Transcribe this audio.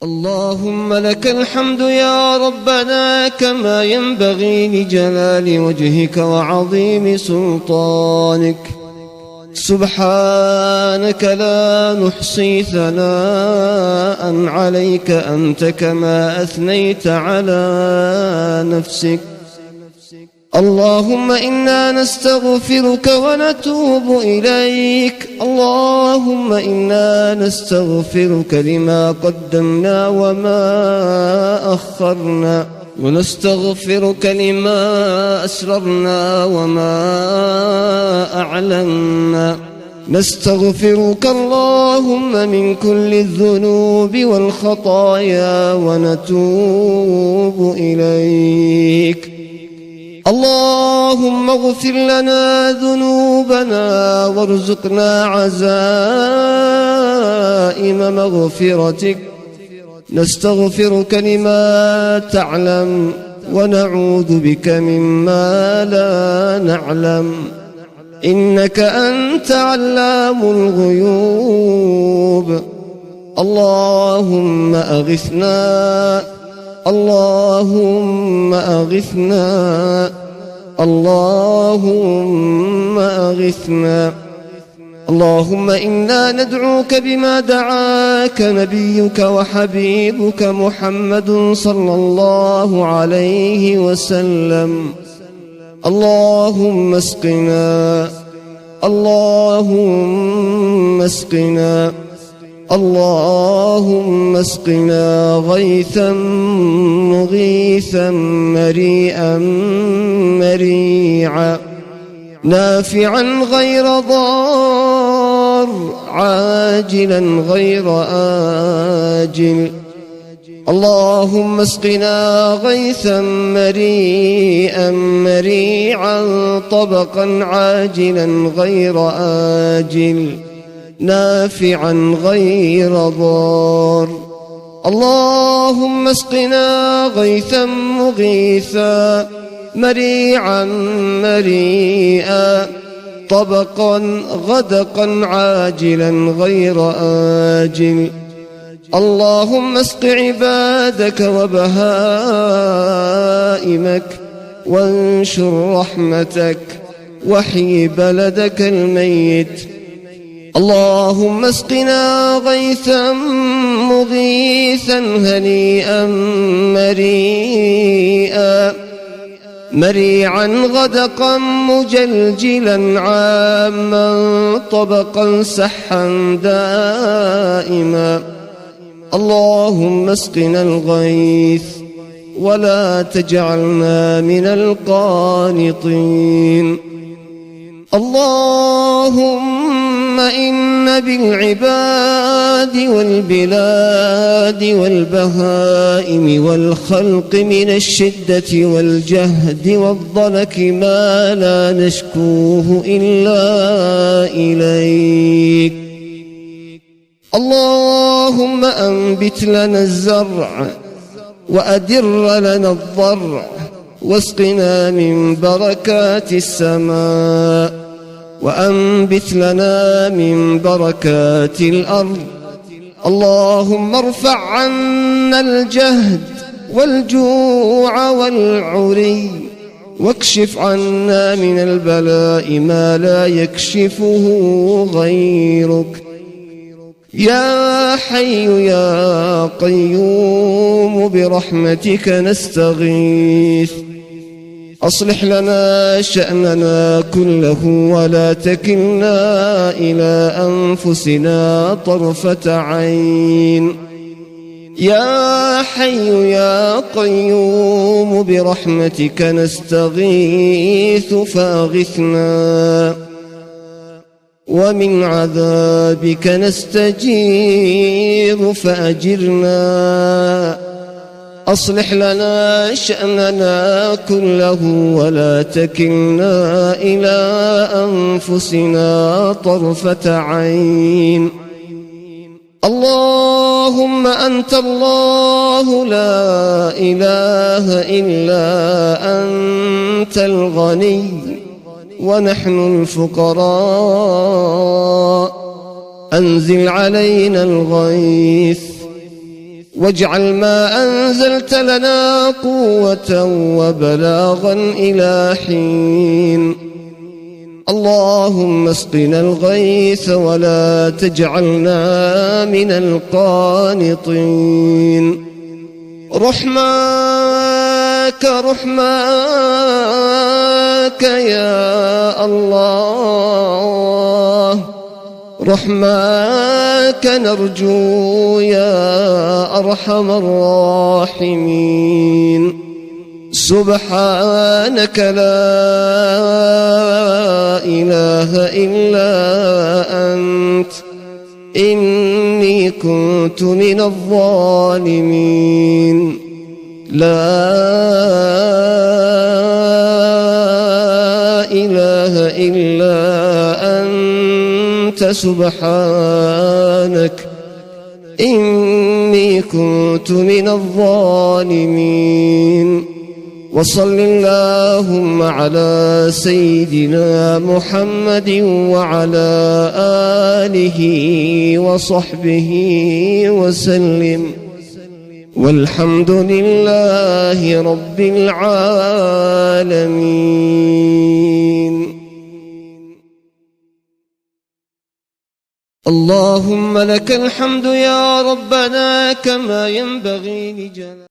اللهم لك الحمد يا ربنا كما ينبغي لجلال وجهك وعظيم سلطانك. سبحانك لا نحصي ثناء عليك أنت كما أثنيت على نفسك. اللهم إنا نستغفرك ونتوب إليك. اللهم إنا نستغفرك لما قدمنا وما أخرنا، ونستغفرك لما أسررنا وما أعلنا. نستغفرك اللهم من كل الذنوب والخطايا ونتوب إليك. اللهم اغفر لنا ذنوبنا وارزقنا عزائم مغفرتك. نستغفرك لما تعلم ونعوذ بك مما لا نعلم، إنك أنت علام الغيوب. اللهم أغثنا، اللهم أغثنا، اللهم أغثنا. اللهم إنا ندعوك بما دعاك نبيك وحبيبك محمد صلى الله عليه وسلم. اللهم اسقنا، اللهم اسقنا، اللهم اسقنا غيثا مغيثا مريئا مريعا، نافعا غير ضار، عاجلا غير آجل. اللهم اسقنا غيثا مريئا مريعا طبقا عاجلا غير آجل، نافعا غير ضار. اللهم اسقنا غيثا مغيثا مريعا مريئا طبقا غدقا عاجلا غير آجل. اللهم اسق عبادك وبهائمك وانشر رحمتك وحي بلدك الميت. اللهم اسقنا غيثا مغيثا هنيئا مريئا مريعا غدقا مجلجلا عاما طبقا سحا دائما. اللهم اسقنا الغيث ولا تجعلنا من القانطين. اللهم إن بالعباد والبلاد والبهائم والخلق من الشدة والجهد والضنك ما لا نشكوه إلا إليك. اللهم أنبت لنا الزرع وأدر لنا الضرع واسقنا من بركات السماء، وأنبت لنا من بركات الأرض. اللهم ارفع عنا الجهد والجوع والعري، واكشف عنا من البلاء ما لا يكشفه غيرك. يا حي يا قيوم برحمتك نستغيث. أصلح لنا شأننا كله ولا تكلنا إلى أنفسنا طرفة عين. يا حي يا قيوم برحمتك نستغيث فأغثنا، ومن عذابك نستجير فأجرنا. أصلح لنا شأننا كله ولا تكلنا إلى أنفسنا طرفة عين. اللهم أنت الله لا إله إلا أنت الغني ونحن الفقراء. أنزل علينا الغيث واجعل ما أنزلت لنا قوة وبلاغا إلى حين. اللهم اسقنا الغيث ولا تجعلنا من القانطين. رحماك يا الله، رحماك نرجو يا أرحم الراحمين. سبحانك لا إله إلا أنت إني كنت من الظالمين. لا إله إلا أنت سبحانك إني كنت من الظالمين. وصل اللهم على سيدنا محمد وعلى آله وصحبه وسلم، والحمد لله رب العالمين. اللهم لك الحمد يا ربنا كما ينبغي لجلالك.